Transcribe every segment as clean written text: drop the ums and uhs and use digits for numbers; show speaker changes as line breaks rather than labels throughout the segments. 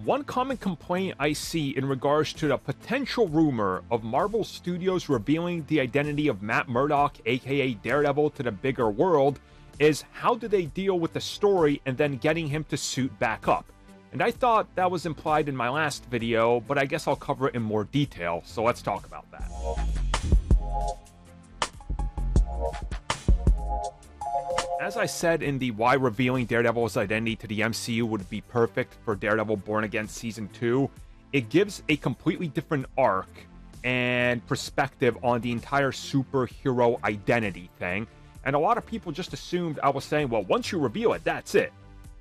One common complaint I see in regards to the potential rumor of Marvel Studios revealing the identity of Matt Murdock, aka Daredevil, to the bigger world is how do they deal with the story and then getting him to suit back up? And I thought that was implied in my last video, but I guess I'll cover it in more detail, so let's talk about that. As I said in the why revealing Daredevil's identity to the MCU would be perfect for Daredevil Born Again Season 2, it gives a completely different arc and perspective on the entire superhero identity thing. And a lot of people just assumed I was saying, well, once you reveal it, that's it.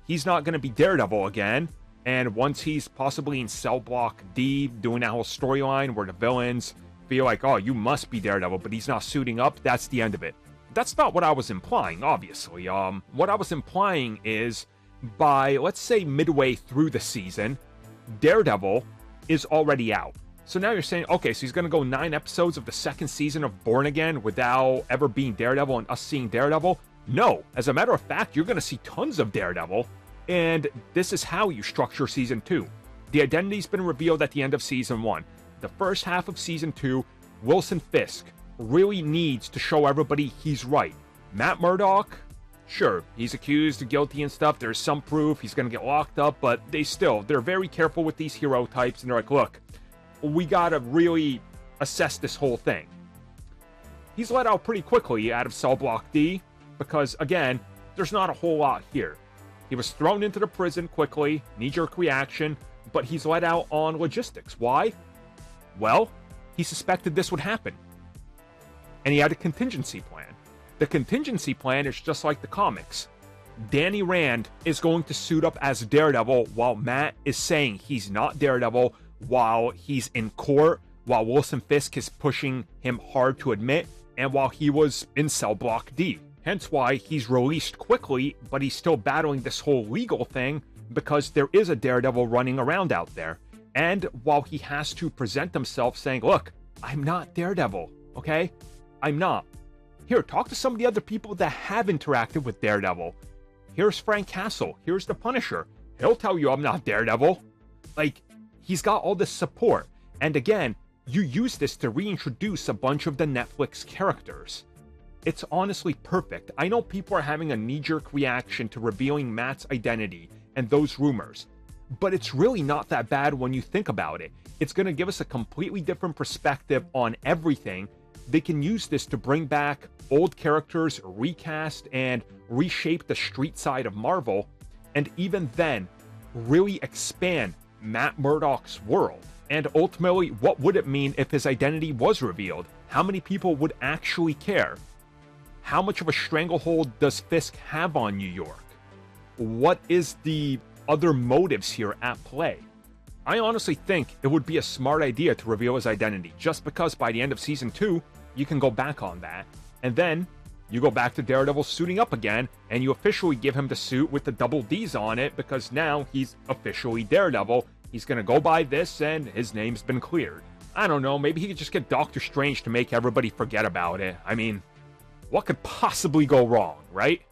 He's not going to be Daredevil again. And once he's possibly in Cell Block D doing that whole storyline where the villains feel like, oh, you must be Daredevil, but he's not suiting up, that's the end of it. That's not what I was implying, obviously. What I was implying is by, let's say, midway through the season, Daredevil is already out. So now you're saying, okay, so he's going to go 9 episodes of the second season of Born Again without ever being Daredevil and us seeing Daredevil? No. As a matter of fact, you're going to see tons of Daredevil. And this is how you structure Season 2. The identity's been revealed at the end of Season 1. The first half of Season 2, Wilson Fisk really needs to show everybody he's right. Matt Murdock, sure, he's accused, guilty and stuff. There's some proof he's going to get locked up, but they're very careful with these hero types. And they're like, look, we got to really assess this whole thing. He's let out pretty quickly out of Cell Block D because, again, there's not a whole lot here. He was thrown into the prison quickly, knee-jerk reaction, but he's let out on logistics. Why? Well, he suspected this would happen. And he had a contingency plan. The contingency plan is just like the comics. Danny Rand is going to suit up as Daredevil while Matt is saying he's not Daredevil, while he's in court, while Wilson Fisk is pushing him hard to admit, and while he was in Cell Block D. Hence why he's released quickly, but he's still battling this whole legal thing because there is a Daredevil running around out there. And while he has to present himself saying, look, I'm not Daredevil, okay? I'm not. Here, talk to some of the other people that have interacted with Daredevil. Here's Frank Castle. Here's the Punisher. He'll tell you I'm not Daredevil. Like, he's got all this support. And again, you use this to reintroduce a bunch of the Netflix characters. It's honestly perfect. I know people are having a knee-jerk reaction to revealing Matt's identity and those rumors, but it's really not that bad when you think about it. It's going to give us a completely different perspective on everything. They can use this to bring back old characters, recast, and reshape the street side of Marvel, and even then, really expand Matt Murdock's world. And ultimately, what would it mean if his identity was revealed? How many people would actually care? How much of a stranglehold does Fisk have on New York? What is the other motives here at play? I honestly think it would be a smart idea to reveal his identity, just because by the end of Season 2, you can go back on that. And then, you go back to Daredevil suiting up again, and you officially give him the suit with the double D's on it, because now he's officially Daredevil. He's gonna go by this, and his name's been cleared. I don't know, maybe he could just get Doctor Strange to make everybody forget about it. I mean, what could possibly go wrong, right?